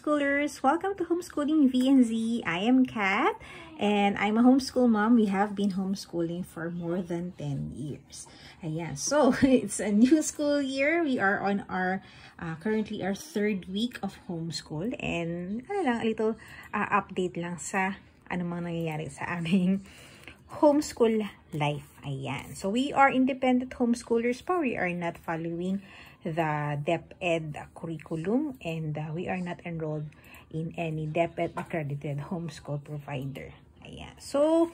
homeschoolers! Welcome to Homeschooling V&Z. I am Kat and I'm a homeschool mom. We have been homeschooling for more than 10 years. Ayan, so it's a new school year. We are on our currently our third week of homeschool and a little update lang sa ano mga nangyayari sa aming homeschool life. Ayan. So we are independent homeschoolers pa. We are not following the DepEd curriculum and we are not enrolled in any DepEd accredited homeschool provider. Ayan. So,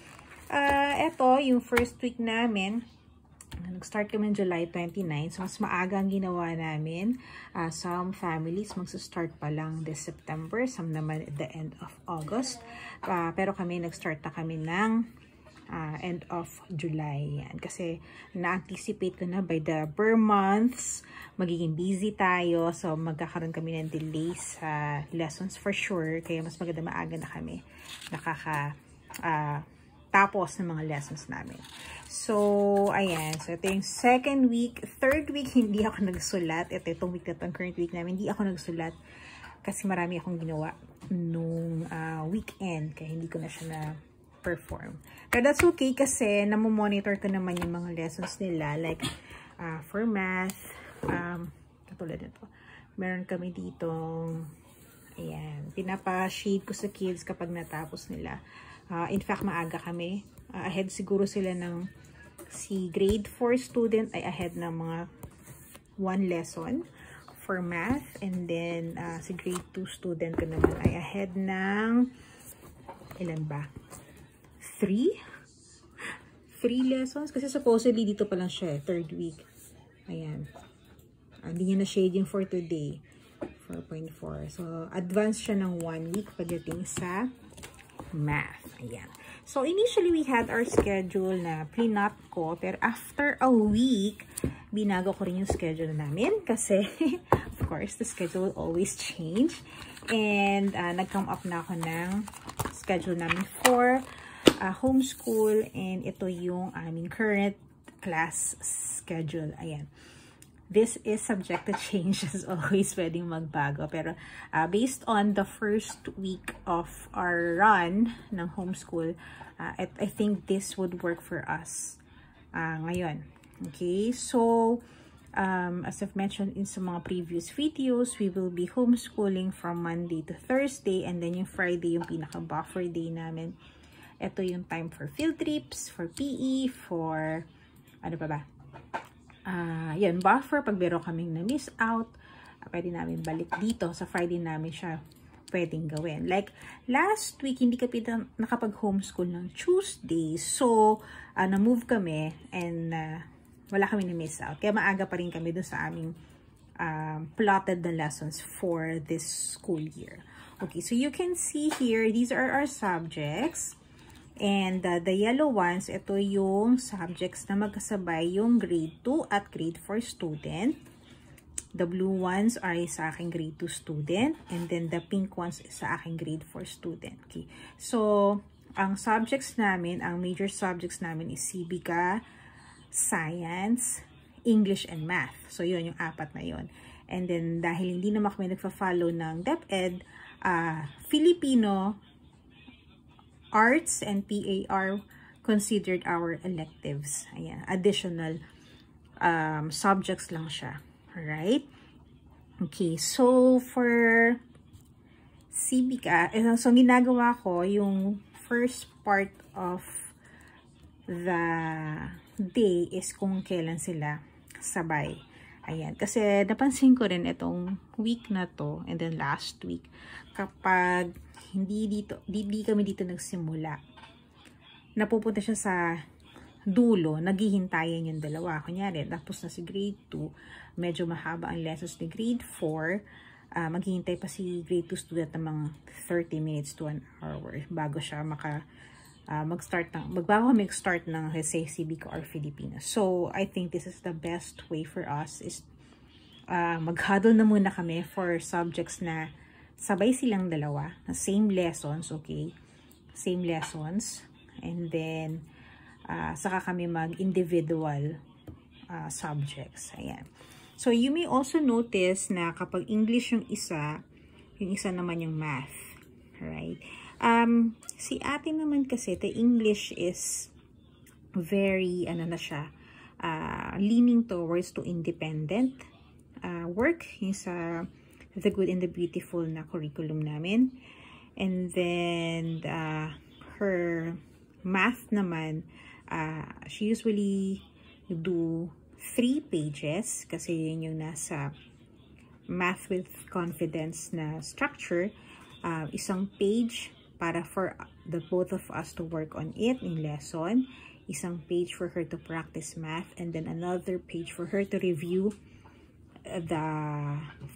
eto yung first week namin. Nag-start kami July 29. So, mas maaga ang ginawa namin. Some families magsa-start pa lang this September. Some naman at the end of August. Pero kami, nag-start na kami ng end of July. Yan. Kasi na-anticipate ko na by the per months, magiging busy tayo. So, magkakaroon kami ng delay sa lessons for sure. Kaya mas maganda maaga na kami tapos ng mga lessons namin. So, ayan. So, ito yung second week. Third week, hindi ako nagsulat. Ito itong week na itong current week namin. Hindi ako nagsulat kasi marami akong ginawa nung weekend. Kaya hindi ko na siya na perform. Pero that's okay kasi namomonitor ko naman yung mga lessons nila. Like, for math, katulad nito. Meron kami ditong, ayan, pinapa-shade ko sa kids kapag natapos nila. In fact, maaga kami. Ahead siguro sila ng, si grade 4 student ay ahead ng mga 1 lesson for math. And then, si grade 2 student ko naman ay ahead ng, ilan ba? 3 lessons. Kasi supposedly, dito pa lang siya, third week. Ayan. Hindi niya na shading for today. 4.4. So, advance siya ng 1 week pagdating sa math. Ayan. So, initially, we had our schedule na pre-not ko. Pero after a week, binago ko rin yung schedule namin. Kasi, of course, the schedule will always change. And, nag-come up na ako ng schedule namin for homeschool, and ito yung aming current class schedule. Ayan. This is subject to change as always, pwedeng magbago. Pero based on the first week of our run ng homeschool, I think this would work for us ngayon. Okay, so as I've mentioned in some mga previous videos, we will be homeschooling from Monday to Thursday, and then yung Friday yung pinaka-buffer day namin. Ito yung time for field trips, for PE, for, ano pa ba? Yan, buffer. Pag biro kaming na-miss out, pwede namin balik dito. Sa Friday namin siya pwedeng gawin. Like, last week, hindi kami nakapag-homeschool ng Tuesday. So, na-move kami and wala kami na-miss out. Kaya maaga pa rin kami dun sa aming plotted the lessons for this school year. Okay, so you can see here, these are our subjects. And the yellow ones, ito yung subjects na magkasabay yung grade 2 at grade 4 student. The blue ones are sa aking grade 2 student. And then the pink ones sa aking grade 4 student. Okay. So, ang subjects namin, ang major subjects namin is Civica, Science, English, and Math. So, yun yung apat na yun. And then, dahil hindi naman kami nagpa-follow ng DepEd, Filipino, Arts and PAR considered our electives. Ayan, additional subjects lang siya. Alright? Okay, so for Civica, so ginagawa ko yung first part of the day is kung kailan sila sabay. Ayan, kasi napansin ko rin itong week na to and then last week, kapag hindi kami dito nagsimula, napupunta siya sa dulo, naghihintayan yung dalawa. Kunyari, tapos na si grade 2, medyo mahaba ang lessons ni grade 4, maghihintay pa si grade 2 student ng mga 30 minutes to 1 hour bago siya mag-start ng say Civica or Filipino. So, I think this is the best way for us is mag-huddle na muna kami for subjects na sabay silang dalawa, na same lessons, okay? Same lessons. And then, saka kami mag-individual subjects. Ayan. So, you may also notice na kapag English yung isa, Yung isa naman yung math. Alright? Si ate naman kasi, the English is very, leaning towards to independent work. Yung sa The Good and the Beautiful na curriculum namin. And then, her math naman, she usually do 3 pages kasi yun yung nasa Math with Confidence na structure. Isang page para for the both of us to work on it in lesson. Isang page for her to practice math, and then another page for her to review the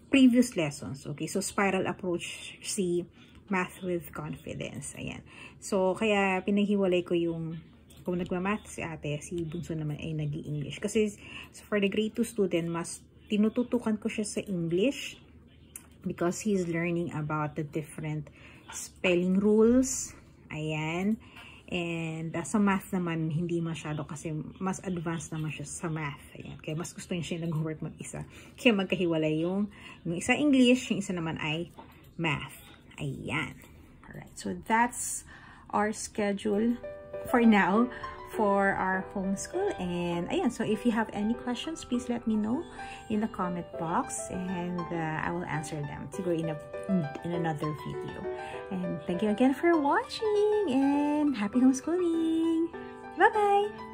previous lessons. Okay, so spiral approach si Math with Confidence. Ayan. So, kaya pinaghiwalay ko yung, kung nagmamath si ate, si bunso naman ay nag-i-English. Kasi for the grade 2 student, mas tinututukan ko siya sa English because he's learning about the different spelling rules. Ayan. And sa math naman, hindi masyado kasi mas advanced naman siya sa math. Ayan. Kaya mas gusto niya siya nag-work mag-isa. Kaya magkahiwalay yung isa English, yung isa naman ay math. Ayan. Alright. So that's our schedule for now for our homeschool. And ayan. So if you have any questions, please let me know in the comment box. And I will answer them. Siguro in another video. And thank you again for watching, and happy homeschooling! Bye-bye!